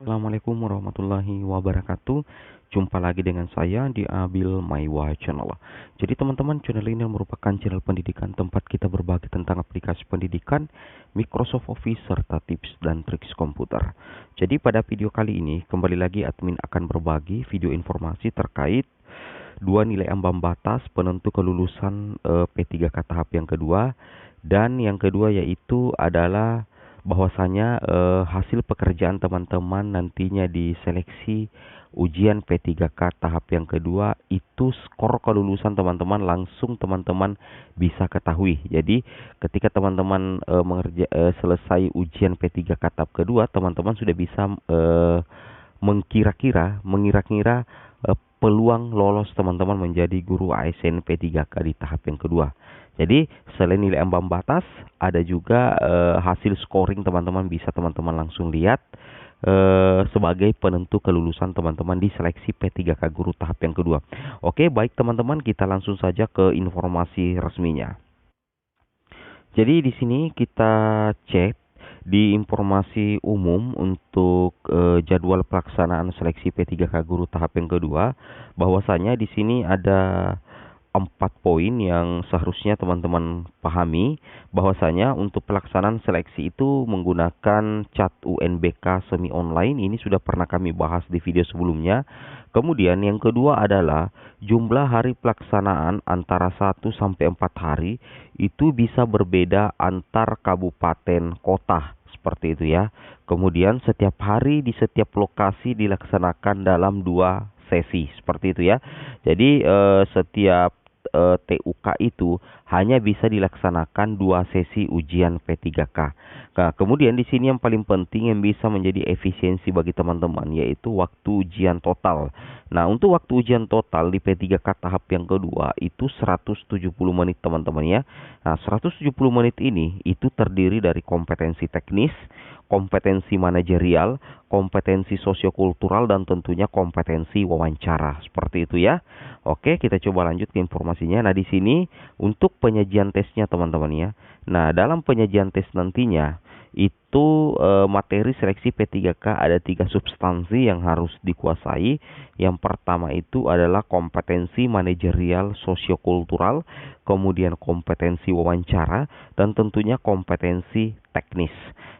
Assalamualaikum warahmatullahi wabarakatuh. Jumpa lagi dengan saya di Abil Maiwa Channel. Jadi teman-teman, channel ini merupakan channel pendidikan tempat kita berbagi tentang aplikasi pendidikan, Microsoft Office, serta tips dan trik komputer. Jadi pada video kali ini, kembali lagi admin akan berbagi video informasi terkait dua nilai ambang batas penentu kelulusan P3K tahap yang kedua. Dan yang kedua yaitu adalah bahwasanya hasil pekerjaan teman-teman nantinya di seleksi ujian P3K tahap yang kedua itu skor kelulusan teman-teman langsung teman-teman bisa ketahui. Jadi ketika teman-teman selesai ujian P3K tahap kedua, teman-teman sudah bisa mengira-kira peluang lolos teman-teman menjadi guru ASN P3K di tahap yang kedua. Jadi selain nilai ambang batas, ada juga hasil scoring teman-teman bisa teman-teman langsung lihat sebagai penentu kelulusan teman-teman di seleksi P3K guru tahap yang kedua. Oke, baik teman-teman, kita langsung saja ke informasi resminya. Jadi di sini kita cek di informasi umum untuk jadwal pelaksanaan seleksi P3K guru tahap yang kedua, bahwasanya di sini ada 4 poin yang seharusnya teman-teman pahami, bahwasanya untuk pelaksanaan seleksi itu menggunakan cat UNBK semi online. Ini sudah pernah kami bahas di video sebelumnya. Kemudian yang kedua adalah jumlah hari pelaksanaan antara 1 sampai 4 hari itu bisa berbeda antar kabupaten kota, seperti itu ya. Kemudian setiap hari di setiap lokasi dilaksanakan dalam 2 sesi, seperti itu ya. Jadi setiap TUK itu hanya bisa dilaksanakan 2 sesi ujian P3K. Nah, kemudian di sini yang paling penting yang bisa menjadi efisiensi bagi teman-teman yaitu waktu ujian total. Nah, untuk waktu ujian total di P3K tahap yang kedua itu 170 menit teman-teman ya. Nah, 170 menit ini itu terdiri dari kompetensi teknis, kompetensi manajerial, kompetensi sosiokultural, dan tentunya kompetensi wawancara. Seperti itu ya. Oke, kita coba lanjut ke informasinya. Nah, di sini untuk penyajian tesnya teman-teman ya. Nah, dalam penyajian tes nantinya itu materi seleksi P3K ada 3 substansi yang harus dikuasai. Yang pertama itu adalah kompetensi manajerial sosiokultural, kemudian kompetensi wawancara, dan tentunya kompetensi teknis.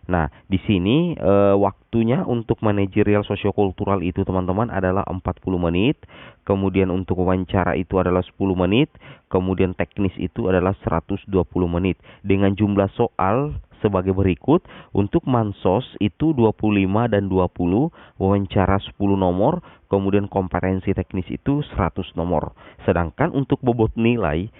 Nah, di sini waktunya untuk manajerial sosiokultural itu teman-teman adalah 40 menit. Kemudian untuk wawancara itu adalah 10 menit. Kemudian teknis itu adalah 120 menit. Dengan jumlah soal sebagai berikut. Untuk mansos itu 25 dan 20, wawancara 10 nomor, kemudian kompetensi teknis itu 100 nomor. Sedangkan untuk bobot nilai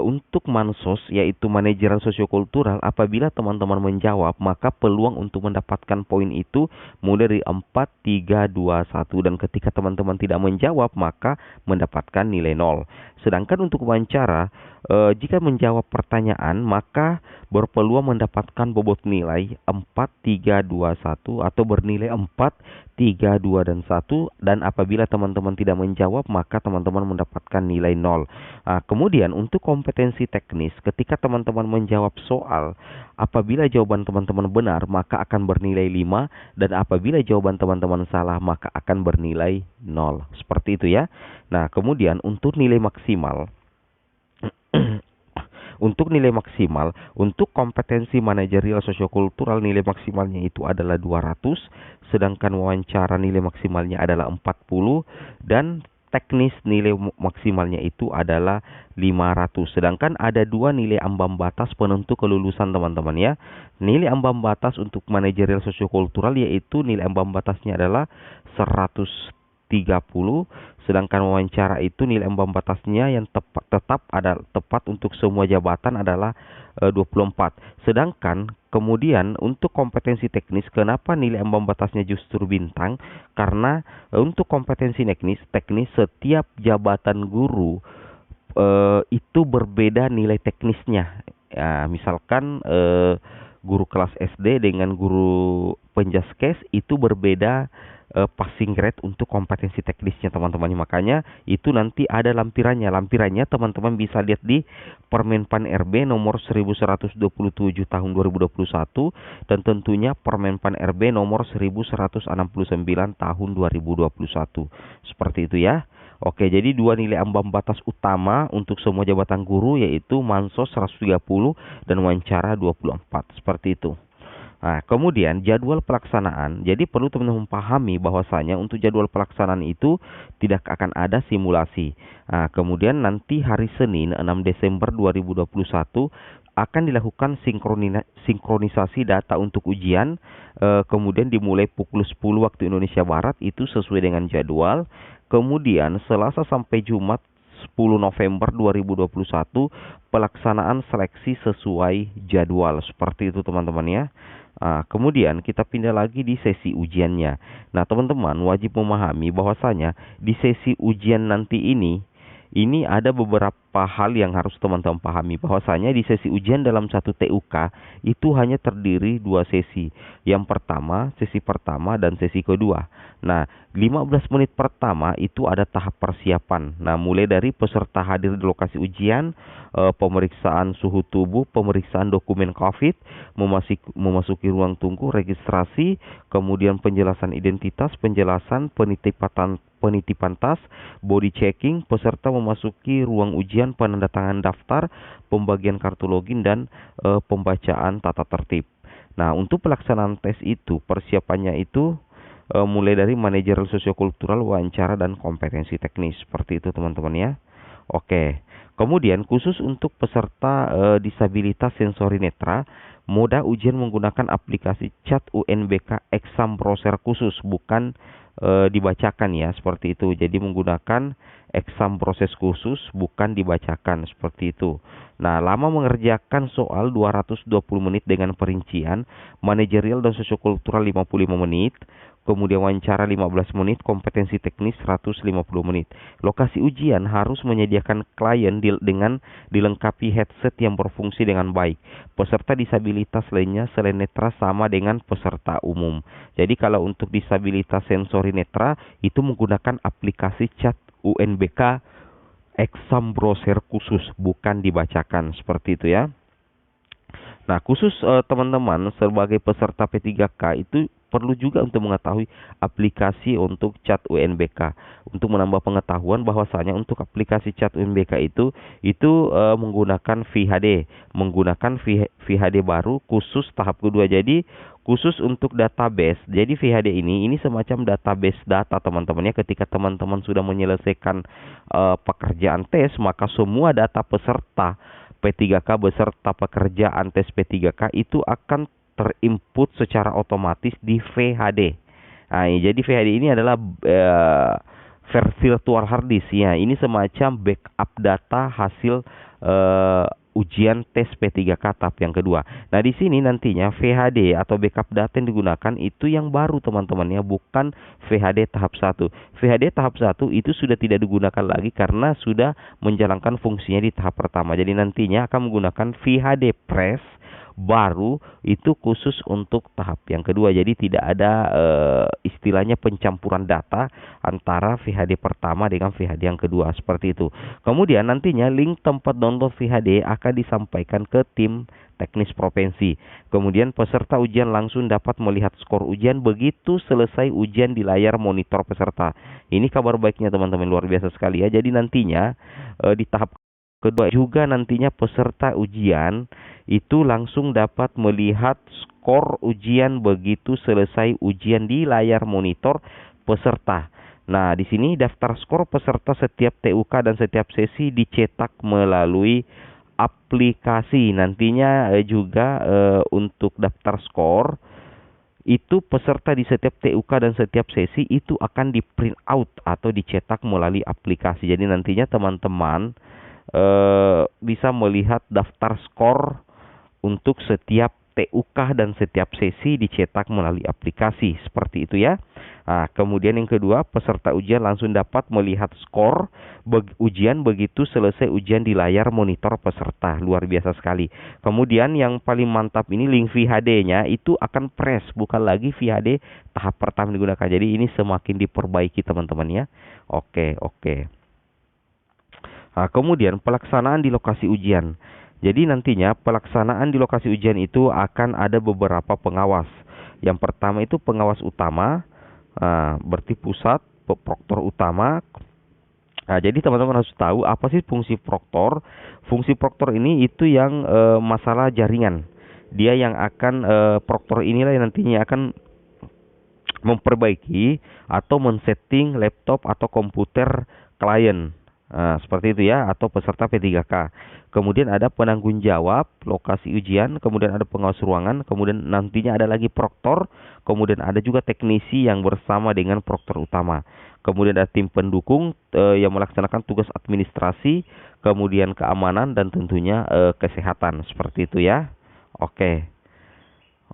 untuk mansos yaitu manajerial sosiokultural, apabila teman-teman menjawab maka peluang untuk mendapatkan poin itu mulai dari 4, 3, 2, 1, dan ketika teman-teman tidak menjawab maka mendapatkan nilai 0. Sedangkan untuk wawancara jika menjawab pertanyaan maka berpeluang mendapatkan bobot nilai 4, 3, 2, 1 atau bernilai 4, 3, 2, dan 1, dan apabila teman-teman tidak menjawab maka teman-teman mendapatkan nilai 0. Nah, kemudian untuk kompetensi teknis, ketika teman-teman menjawab soal, apabila jawaban teman-teman benar maka akan bernilai 5, dan apabila jawaban teman-teman salah maka akan bernilai 0. Seperti itu ya. Nah, kemudian untuk nilai maksimal untuk kompetensi manajerial sosiokultural nilai maksimalnya itu adalah 200, sedangkan wawancara nilai maksimalnya adalah 40, dan teknis nilai maksimalnya itu adalah 500. Sedangkan ada 2 nilai ambang batas penentu kelulusan teman-teman ya. Nilai ambang batas untuk manajerial sosiokultural yaitu nilai ambang batasnya adalah 130, sedangkan wawancara itu nilai ambang batasnya yang tepat untuk semua jabatan adalah 24. Sedangkan kemudian untuk kompetensi teknis, kenapa nilai ambang batasnya justru bintang? Karena untuk kompetensi teknis setiap jabatan guru itu berbeda nilai teknisnya. Ya, misalkan guru kelas SD dengan guru penjaskes itu berbeda passing grade untuk kompetensi teknisnya teman-teman. Makanya itu nanti ada lampirannya. Lampirannya teman-teman bisa lihat di Permenpan RB nomor 1127 tahun 2021 dan tentunya Permenpan RB nomor 1169 tahun 2021. Seperti itu ya. Oke, jadi dua nilai ambang batas utama untuk semua jabatan guru yaitu Mansos 130 dan Wawancara 24. Seperti itu. Nah, kemudian jadwal pelaksanaan. Jadi perlu teman-teman memahami bahwasanya untuk jadwal pelaksanaan itu tidak akan ada simulasi. Nah, kemudian nanti hari Senin 6 Desember 2021 akan dilakukan sinkronisasi data untuk ujian. Kemudian dimulai pukul 10 waktu Indonesia Barat itu sesuai dengan jadwal. Kemudian Selasa sampai Jumat 10 November 2021 pelaksanaan seleksi sesuai jadwal. Seperti itu teman-teman ya. Kemudian kita pindah lagi di sesi ujiannya. Nah, teman-teman wajib memahami bahwasanya di sesi ujian nanti ini ada beberapa hal yang harus teman-teman pahami. Bahwasanya di sesi ujian dalam satu TUK itu hanya terdiri dua sesi. Yang pertama, sesi pertama dan sesi kedua. Nah, 15 menit pertama itu ada tahap persiapan. Nah, mulai dari peserta hadir di lokasi ujian, pemeriksaan suhu tubuh, pemeriksaan dokumen COVID, memasuki ruang tunggu, registrasi, kemudian penjelasan identitas, penjelasan penitipan tas, body checking, peserta memasuki ruang ujian, penandatangan daftar, pembagian kartu login, dan pembacaan tata tertib. Nah, untuk pelaksanaan tes itu, persiapannya itu mulai dari manajerial sosiokultural, wawancara, dan kompetensi teknis. Seperti itu teman-teman ya. Oke. Kemudian khusus untuk peserta disabilitas sensori netra, moda ujian menggunakan aplikasi Chat UNBK Exam Browser khusus, bukan dibacakan ya, seperti itu. Jadi menggunakan exam proses khusus, bukan dibacakan, seperti itu. Nah, lama mengerjakan soal 220 menit dengan perincian, manajerial dan sosiokultural 55 menit, kemudian wawancara 15 menit, kompetensi teknis 150 menit. Lokasi ujian harus menyediakan klien dengan dilengkapi headset yang berfungsi dengan baik. Peserta disabilitas lainnya selain netra sama dengan peserta umum. Jadi kalau untuk disabilitas sensori netra itu menggunakan aplikasi Chat UNBK Exam Browser khusus, bukan dibacakan, seperti itu ya. Nah, khusus teman-teman sebagai peserta P3K itu perlu juga untuk mengetahui aplikasi untuk Chat UNBK. Untuk menambah pengetahuan bahwasanya untuk aplikasi Chat UNBK itu menggunakan VHD, VHD baru khusus tahap kedua. Jadi khusus untuk database. Jadi VHD ini semacam database data teman-teman ya. Ketika teman-teman sudah menyelesaikan pekerjaan tes, maka semua data peserta P3K beserta pekerjaan tes P3K itu akan terinput secara otomatis di VHD. Nah, jadi VHD ini adalah virtual hard disk ya. Ini semacam backup data hasil ujian tes P3K tahap yang kedua. Nah, di sini nantinya VHD atau backup data yang digunakan itu yang baru teman-teman ya, bukan VHD tahap 1. VHD tahap 1 itu sudah tidak digunakan lagi karena sudah menjalankan fungsinya di tahap pertama. Jadi nantinya akan menggunakan VHD press baru itu khusus untuk tahap yang kedua. Jadi tidak ada istilahnya pencampuran data antara VHD pertama dengan VHD yang kedua, seperti itu. Kemudian nantinya link tempat download VHD akan disampaikan ke tim teknis provinsi. Kemudian peserta ujian langsung dapat melihat skor ujian begitu selesai ujian di layar monitor peserta. Ini kabar baiknya teman-teman, luar biasa sekali ya. Jadi nantinya di tahap kedua juga nantinya peserta ujian itu langsung dapat melihat skor ujian begitu selesai ujian di layar monitor peserta. Nah, di sini daftar skor peserta setiap TUK dan setiap sesi dicetak melalui aplikasi. Nantinya juga untuk daftar skor itu peserta di setiap TUK dan setiap sesi itu akan di print out atau dicetak melalui aplikasi. Jadi nantinya teman-teman bisa melihat daftar skor untuk setiap TUK dan setiap sesi dicetak melalui aplikasi, seperti itu ya. Nah, kemudian yang kedua, peserta ujian langsung dapat melihat skor ujian begitu selesai ujian di layar monitor peserta. Luar biasa sekali. Kemudian yang paling mantap ini link VHD-nya itu akan press, bukan lagi VHD tahap pertama digunakan. Jadi ini semakin diperbaiki teman-teman ya. Oke, oke. Nah, kemudian pelaksanaan di lokasi ujian. Jadi nantinya pelaksanaan di lokasi ujian itu akan ada beberapa pengawas. Yang pertama itu pengawas utama. Berarti pusat, proktor utama. Nah, jadi teman-teman harus tahu apa sih fungsi proktor. Fungsi proktor ini itu yang masalah jaringan. Dia yang akan proktor inilah yang nantinya akan memperbaiki atau men-setting laptop atau komputer klien. Seperti itu ya, atau peserta P3K. Kemudian ada penanggung jawab lokasi ujian, kemudian ada pengawas ruangan, kemudian nantinya ada lagi proktor, kemudian ada juga teknisi yang bersama dengan proktor utama. Kemudian ada tim pendukung yang melaksanakan tugas administrasi, kemudian keamanan dan tentunya kesehatan. Seperti itu ya. Oke.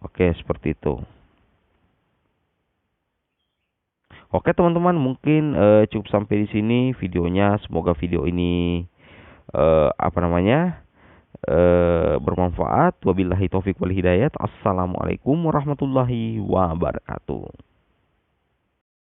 Oke, seperti itu. Oke teman-teman, mungkin cukup sampai di sini videonya. Semoga video ini bermanfaat. Wabillahi taufik wal hidayat. Assalamualaikum warahmatullahi wabarakatuh.